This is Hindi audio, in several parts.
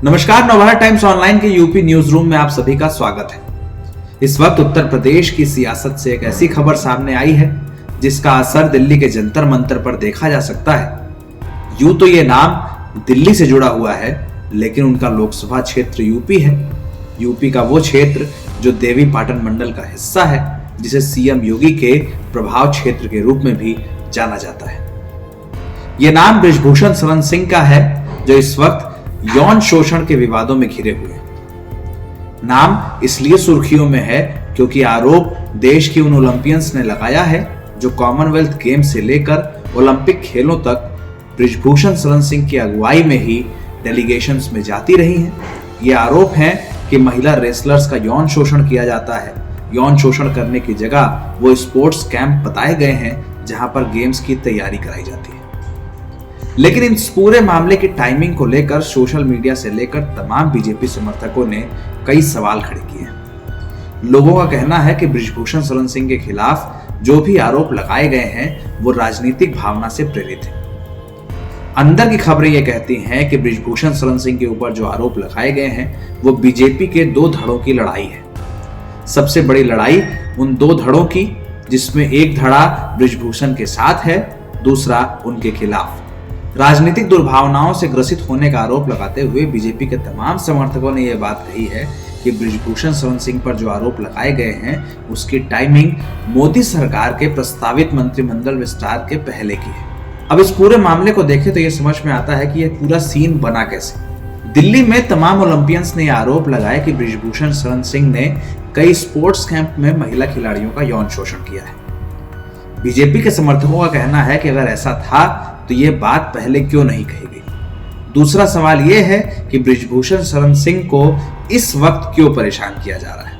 नमस्कार, नवभारत टाइम्स ऑनलाइन के यूपी न्यूज रूम में आप सभी का स्वागत है। इस वक्त उत्तर प्रदेश की सियासत से एक ऐसी खबर सामने आई है जिसका असर दिल्ली के जंतर मंतर पर देखा जा सकता है। यूं तो ये नाम दिल्ली से जुड़ा हुआ है, लेकिन उनका लोकसभा क्षेत्र यूपी है। यूपी का वो क्षेत्र जो देवी पाटन मंडल का हिस्सा है, जिसे सीएम योगी के प्रभाव क्षेत्र के रूप में भी जाना जाता है। ये नाम बृजभूषण शरण सिंह का है, जो इस वक्त यौन शोषण के विवादों में घिरे हुए हैं। नाम इसलिए सुर्खियों में है क्योंकि आरोप देश की उन ओलंपियंस ने लगाया है जो कॉमनवेल्थ गेम से लेकर ओलंपिक खेलों तक बृजभूषण शरण सिंह की अगुवाई में ही डेलीगेशंस में जाती रही हैं। ये आरोप है कि महिला रेसलर्स का यौन शोषण किया जाता है। यौन शोषण करने की जगह वो स्पोर्ट्स कैंप बताए गए हैं जहां पर गेम्स की तैयारी कराई जाती है। लेकिन इस पूरे मामले की टाइमिंग को लेकर सोशल मीडिया से लेकर तमाम बीजेपी समर्थकों ने कई सवाल खड़े किए हैं। लोगों का कहना है कि बृजभूषण शरण सिंह के खिलाफ जो भी आरोप लगाए गए हैं वो राजनीतिक भावना से प्रेरित है। अंदर की खबरें ये कहती हैं कि बृजभूषण शरण सिंह के ऊपर जो आरोप लगाए गए हैं वो बीजेपी के दो धड़ों की लड़ाई है। सबसे बड़ी लड़ाई उन दो धड़ों की जिसमें एक धड़ा बृजभूषण के साथ है, दूसरा उनके खिलाफ। राजनीतिक दुर्भावनाओं से ग्रसित होने का आरोप लगाते हुए बीजेपी के तमाम समर्थकों ने यह बात कही है कि बृजभूषण शरण सिंह पर जो आरोप लगाए गए हैं उसकी टाइमिंग मोदी सरकार के प्रस्तावित मंत्रिमंडल विस्तार के पहले की है। अब इस पूरे मामले को देखें तो यह समझ में आता है कि यह पूरा सीन बना कैसे। दिल्ली में तमाम ओलंपियंस ने आरोप लगाया कि बृजभूषण शरण सिंह ने कई स्पोर्ट्स कैंप में महिला खिलाड़ियों का यौन शोषण किया है। बीजेपी के समर्थकों का कहना है कि अगर ऐसा था तो ये बात पहले क्यों नहीं कही गई। दूसरा सवाल ये है कि बृजभूषण शरण सिंह को इस वक्त क्यों परेशान किया जा रहा है।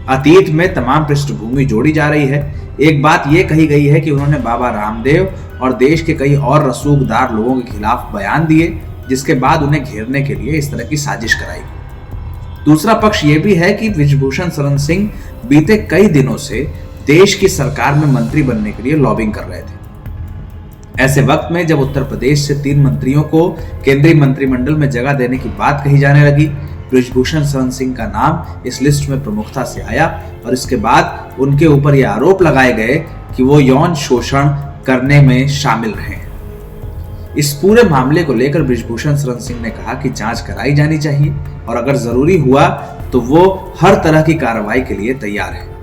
अतीत में तमाम पृष्ठभूमि जोड़ी जा रही है। एक बात ये कही गई है कि उन्होंने बाबा रामदेव और देश के कई और रसूखदार लोगों के खिलाफ बयान दिए, जिसके बाद उन्हें घेरने के लिए इस तरह की साजिश कराई गई। दूसरा पक्ष ये भी है कि बृजभूषण शरण सिंह बीते कई दिनों से देश की सरकार में मंत्री बनने के लिए लॉबिंग कर रहे थे। ऐसे वक्त में जब उत्तर प्रदेश से 3 मंत्रियों को केंद्रीय मंत्रिमंडल में जगह देने की बात कही जाने लगी, बृजभूषण शरण सिंह का नाम इस लिस्ट में प्रमुखता से आया और इसके बाद उनके ऊपर यह आरोप लगाए गए कि वो यौन शोषण करने में शामिल रहे। इस पूरे मामले को लेकर बृजभूषण शरण सिंह ने कहा कि जांच कराई जानी चाहिए और अगर जरूरी हुआ तो वो हर तरह की कार्रवाई के लिए तैयार है।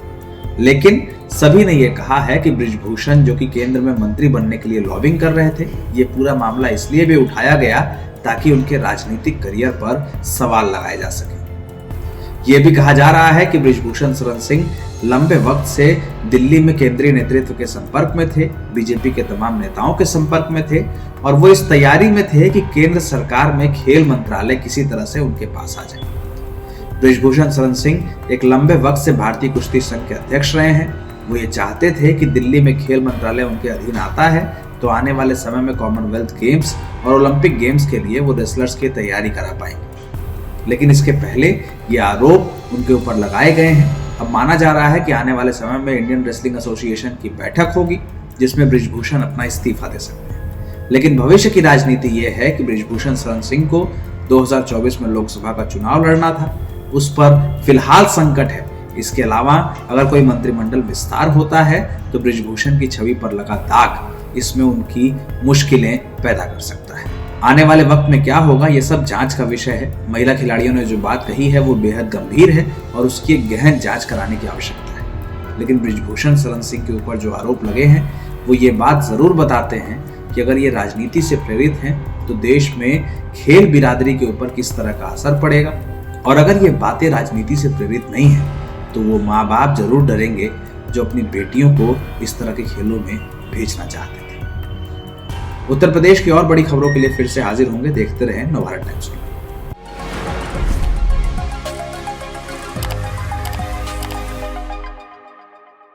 लेकिन सभी ने यह कहा है कि बृजभूषण जो कि केंद्र में मंत्री बनने के लिए लॉबिंग कर रहे थे, ये पूरा मामला इसलिए भी उठाया गया ताकि उनके राजनीतिक करियर पर सवाल लगाए जा सके। यह भी कहा जा रहा है कि बृजभूषण शरण सिंह लंबे वक्त से दिल्ली में केंद्रीय नेतृत्व के संपर्क में थे, बीजेपी के तमाम नेताओं के संपर्क में थे और वो इस तैयारी में थे कि केंद्र सरकार में खेल मंत्रालय किसी तरह से उनके पास आ जाए। बृजभूषण शरण सिंह एक लंबे वक्त से भारतीय कुश्ती संघ के अध्यक्ष रहे हैं। वो ये चाहते थे कि दिल्ली में खेल मंत्रालय उनके अधीन आता है तो आने वाले समय में कॉमनवेल्थ गेम्स और ओलंपिक गेम्स के लिए वो रेसलर्स की तैयारी करा पाएंगे। लेकिन इसके पहले ये आरोप उनके ऊपर लगाए गए हैं। अब माना जा रहा है कि आने वाले समय में इंडियन रेसलिंग एसोसिएशन की बैठक होगी जिसमें बृजभूषण अपना इस्तीफा दे सकते हैं। लेकिन भविष्य की राजनीति ये है कि बृजभूषण शरण सिंह को 2024 में लोकसभा का चुनाव लड़ना था, उस पर फिलहाल संकट है। इसके अलावा अगर कोई मंत्रिमंडल विस्तार होता है तो बृजभूषण की छवि पर लगा दाग इसमें उनकी मुश्किलें पैदा कर सकता है। आने वाले वक्त में क्या होगा ये सब जांच का विषय है। महिला खिलाड़ियों ने जो बात कही है वो बेहद गंभीर है और उसकी एक गहन जांच कराने की आवश्यकता है। लेकिन बृजभूषण शरण सिंह के ऊपर जो आरोप लगे हैं वो ये बात जरूर बताते हैं कि अगर ये राजनीति से प्रेरित हैं तो देश में खेल बिरादरी के ऊपर किस तरह का असर पड़ेगा। और अगर ये बातें राजनीति से प्रेरित नहीं है तो वो माँ बाप जरूर डरेंगे जो अपनी बेटियों को इस तरह के खेलों में भेजना चाहते थे। उत्तर प्रदेश की और बड़ी खबरों के लिए फिर से हाजिर होंगे। देखते रहें नवभारत टाइम्स।